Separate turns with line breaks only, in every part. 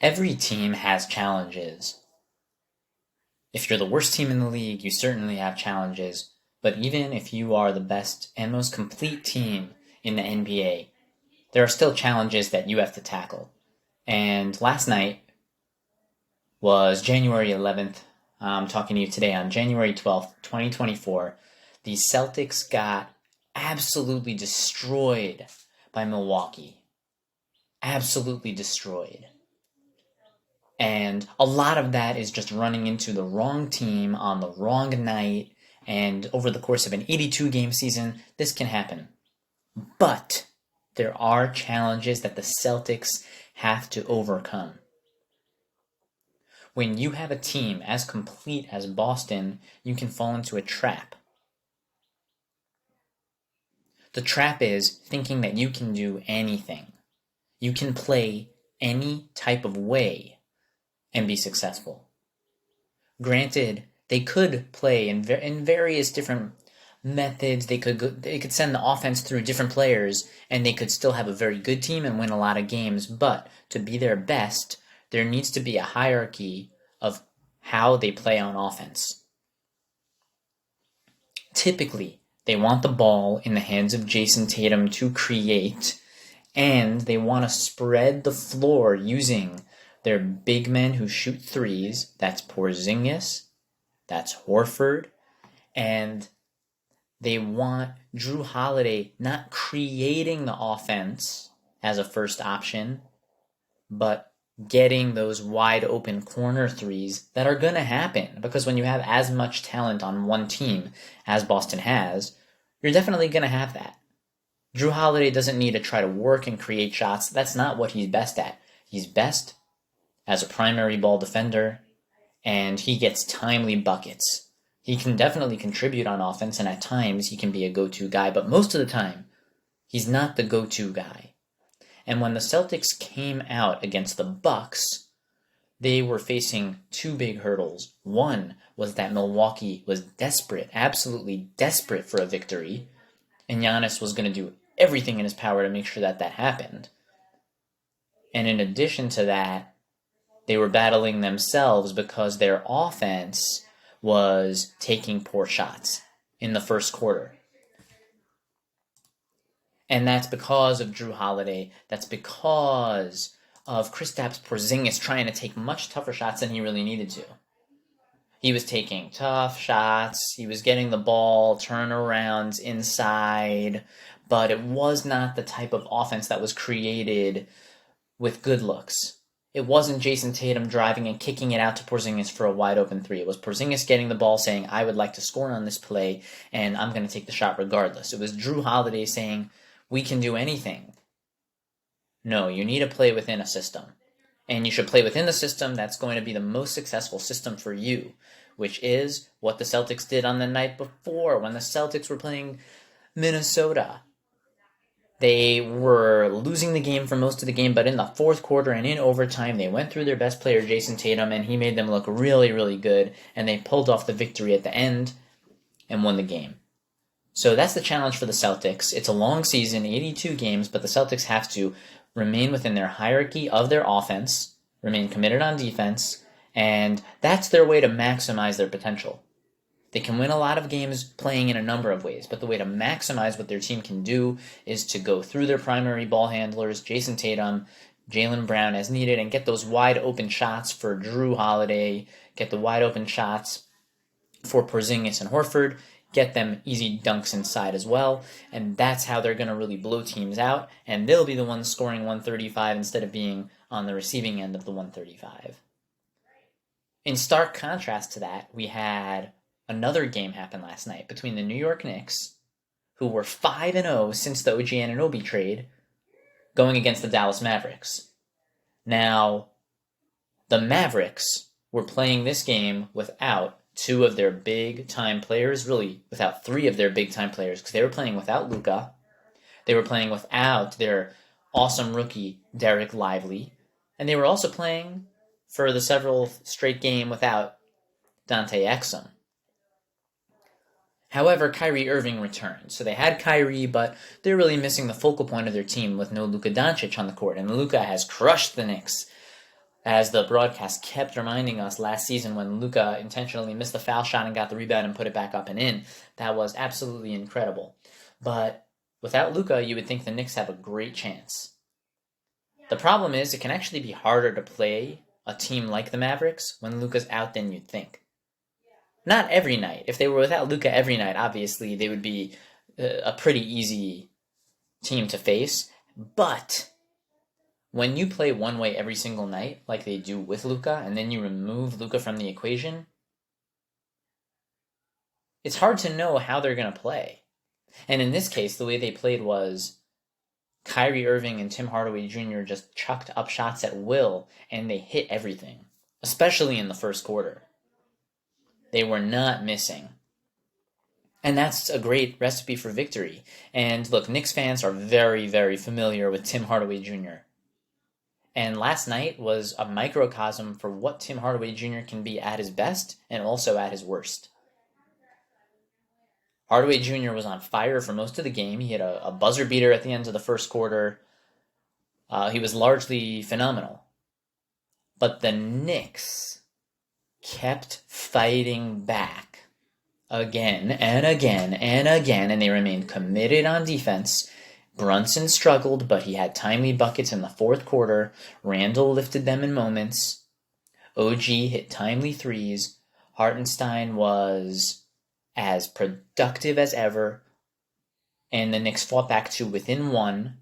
Every team has challenges. If you're the worst team in the league, you certainly have challenges. But even if you are the best and most complete team in the NBA, there are still challenges that you have to tackle. And last night was January 11th. I'm talking to you today on January 12th, 2024. The Celtics got absolutely destroyed by Milwaukee. Absolutely destroyed. And a lot of that is just running into the wrong team on the wrong night. And over the course of an 82 game season, this can happen. But there are challenges that the Celtics have to overcome. When you have a team as complete as Boston, you can fall into a trap. The trap is thinking that you can do anything. You can play any type of way and be successful. Granted, they could play in various different methods. They could send the offense through different players, and they could still have a very good team and win a lot of games. But to be their best, there needs to be a hierarchy of how they play on offense. Typically, they want the ball in the hands of Jason Tatum to create, and they want to spread the floor using their big men who shoot threes. That's Porzingis, that's Horford, and they want Drew Holiday not creating the offense as a first option, but getting those wide open corner threes that are going to happen. Because when you have as much talent on one team as Boston has, you're definitely going to have that. Drew Holiday doesn't need to try to work and create shots. That's not what he's best at. He's best as a primary ball defender, and he gets timely buckets. He can definitely contribute on offense, and at times he can be a go-to guy, but most of the time, he's not the go-to guy. And when the Celtics came out against the Bucks, they were facing two big hurdles. One was that Milwaukee was desperate, absolutely desperate for a victory, and Giannis was going to do everything in his power to make sure that that happened. And in addition to that, they were battling themselves because their offense was taking poor shots in the first quarter. And that's because of Drew Holiday. That's because of Kristaps Porzingis trying to take much tougher shots than he really needed to. He was taking tough shots. He was getting the ball, turnarounds inside. But it was not the type of offense that was created with good looks. It wasn't Jason Tatum driving and kicking it out to Porzingis for a wide open three. It was Porzingis getting the ball saying, I would like to score on this play, and I'm going to take the shot regardless. It was Drew Holiday saying, we can do anything. No, you need to play within a system. And you should play within the system that's going to be the most successful system for you, which is what the Celtics did on the night before when the Celtics were playing Minnesota. They were losing the game for most of the game, but in the fourth quarter and in overtime, they went through their best player, Jason Tatum, and he made them look really, really good, and they pulled off the victory at the end and won the game. So that's the challenge for the Celtics. It's a long season, 82 games, but the Celtics have to remain within their hierarchy of their offense, remain committed on defense, and that's their way to maximize their potential. They can win a lot of games playing in a number of ways, but the way to maximize what their team can do is to go through their primary ball handlers, Jason Tatum, Jaylen Brown as needed, and get those wide open shots for Drew Holiday, get the wide open shots for Porzingis and Horford, get them easy dunks inside as well, and that's how they're going to really blow teams out, and they'll be the ones scoring 135 instead of being on the receiving end of the 135. In stark contrast to that, we had another game happen last night between the New York Knicks, who were 5-0 since the OG Anunoby trade, going against the Dallas Mavericks. Now, the Mavericks were playing this game without two of their big-time players, really without three of their big-time players, because they were playing without Luka, they were playing without their awesome rookie, Derek Lively, and they were also playing for the several straight game without Dante Exum. However, Kyrie Irving returned. So they had Kyrie, but they're really missing the focal point of their team with no Luka Doncic on the court. And Luka has crushed the Knicks As the broadcast kept reminding us last season when Luka intentionally missed the foul shot and got the rebound and put it back up and in. That was absolutely incredible. But without Luka, you would think the Knicks have a great chance. The problem is it can actually be harder to play a team like the Mavericks when Luka's out than you'd think. Not every night. If they were without Luka every night, obviously they would be a pretty easy team to face. But when you play one way every single night, like they do with Luka, and then you remove Luka from the equation, it's hard to know how they're going to play. And in this case, the way they played was Kyrie Irving and Tim Hardaway Jr. just chucked up shots at will, and they hit everything, especially in the first quarter. They were not missing. And that's a great recipe for victory. And look, Knicks fans are very, very familiar with Tim Hardaway Jr. And last night was a microcosm for what Tim Hardaway Jr. can be at his best and also at his worst. Hardaway Jr. was on fire for most of the game. He had a buzzer beater at the end of the first quarter. He was largely phenomenal. But the Knicks kept fighting back again and again and again, and they remained committed on defense. Brunson struggled, but he had timely buckets in the fourth quarter. Randall lifted them in moments. OG hit timely threes. Hartenstein was as productive as ever. And the Knicks fought back to within one.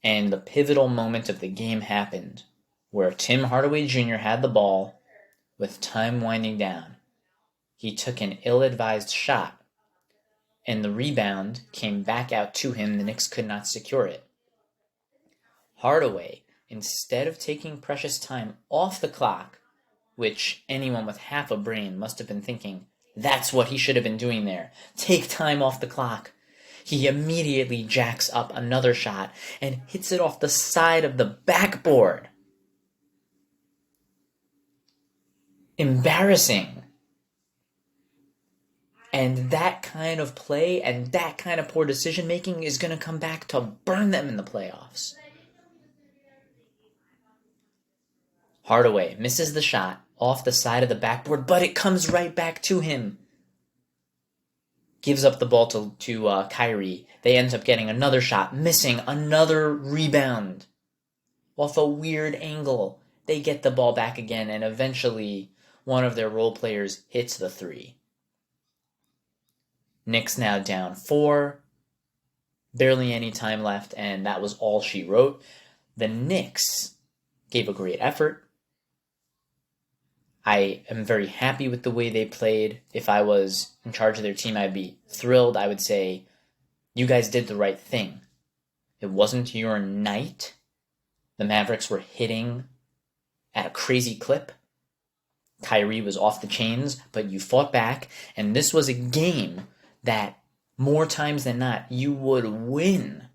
And the pivotal moment of the game happened, where Tim Hardaway Jr. had the ball with time winding down. He took an ill-advised shot, and the rebound came back out to him. The Knicks could not secure it. Hardaway, instead of taking precious time off the clock, which anyone with half a brain must have been thinking, that's what he should have been doing there. Take time off the clock. He immediately jacks up another shot and hits it off the side of the backboard. Embarrassing. And that kind of play and that kind of poor decision making is going to come back to burn them in the playoffs. Hardaway misses the shot off the side of the backboard, but it comes right back to him. Gives up the ball to Kyrie. They end up getting another shot, missing another rebound. Off a weird angle, they get the ball back again, and eventually one of their role players hits the three. Knicks now down 4. Barely any time left, and that was all she wrote. The Knicks gave a great effort. I am very happy with the way they played. If I was in charge of their team, I'd be thrilled. I would say, you guys did the right thing. It wasn't your night. The Mavericks were hitting at a crazy clip. Kyrie was off the chains, but you fought back, and this was a game that more times than not you would win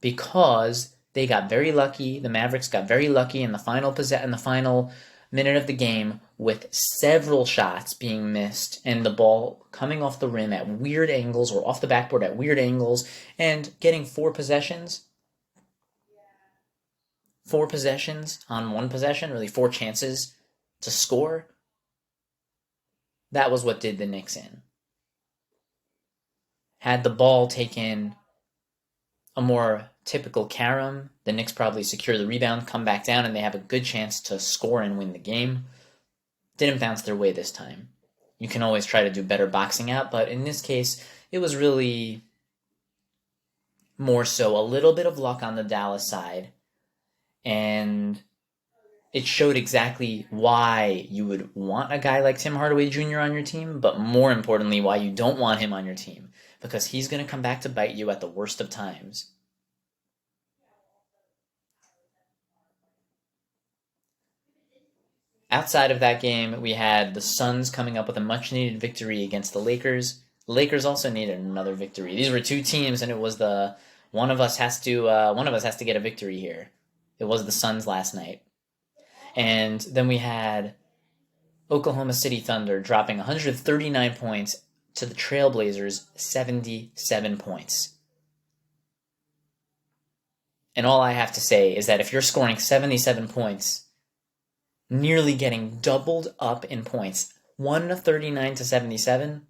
because they got very lucky. The Mavericks got very lucky in the final minute of the game with several shots being missed and the ball coming off the rim at weird angles or off the backboard at weird angles and getting 4 possessions. 4 possessions on 1 possession, really 4 chances to score. That was what did the Knicks in. Had the ball taken a more typical carom, the Knicks probably secure the rebound, come back down, and they have a good chance to score and win the game. Didn't bounce their way this time. You can always try to do better boxing out, but in this case, it was really more so a little bit of luck on the Dallas side, and it showed exactly why you would want a guy like Tim Hardaway Jr. on your team, but more importantly, why you don't want him on your team, because he's going to come back to bite you at the worst of times. Outside of that game, we had the Suns coming up with a much-needed victory against the Lakers. The Lakers also needed another victory. These were 2 teams, and it was one of us has to get a victory here. It was the Suns last night. And then we had Oklahoma City Thunder dropping 139 points to the Trailblazers' 77 points. And all I have to say is that if you're scoring 77 points, nearly getting doubled up in points, 139 to 77,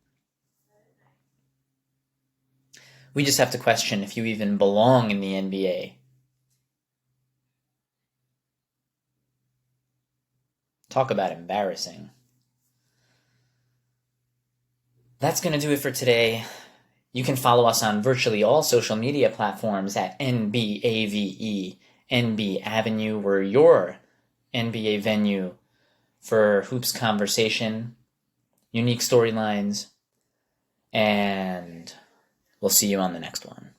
we just have to question if you even belong in the NBA. Talk about embarrassing. That's going to do it for today. You can follow us on virtually all social media platforms at NBAVE, NB Avenue. We're your NBA venue for hoops conversation, unique storylines, and we'll see you on the next one.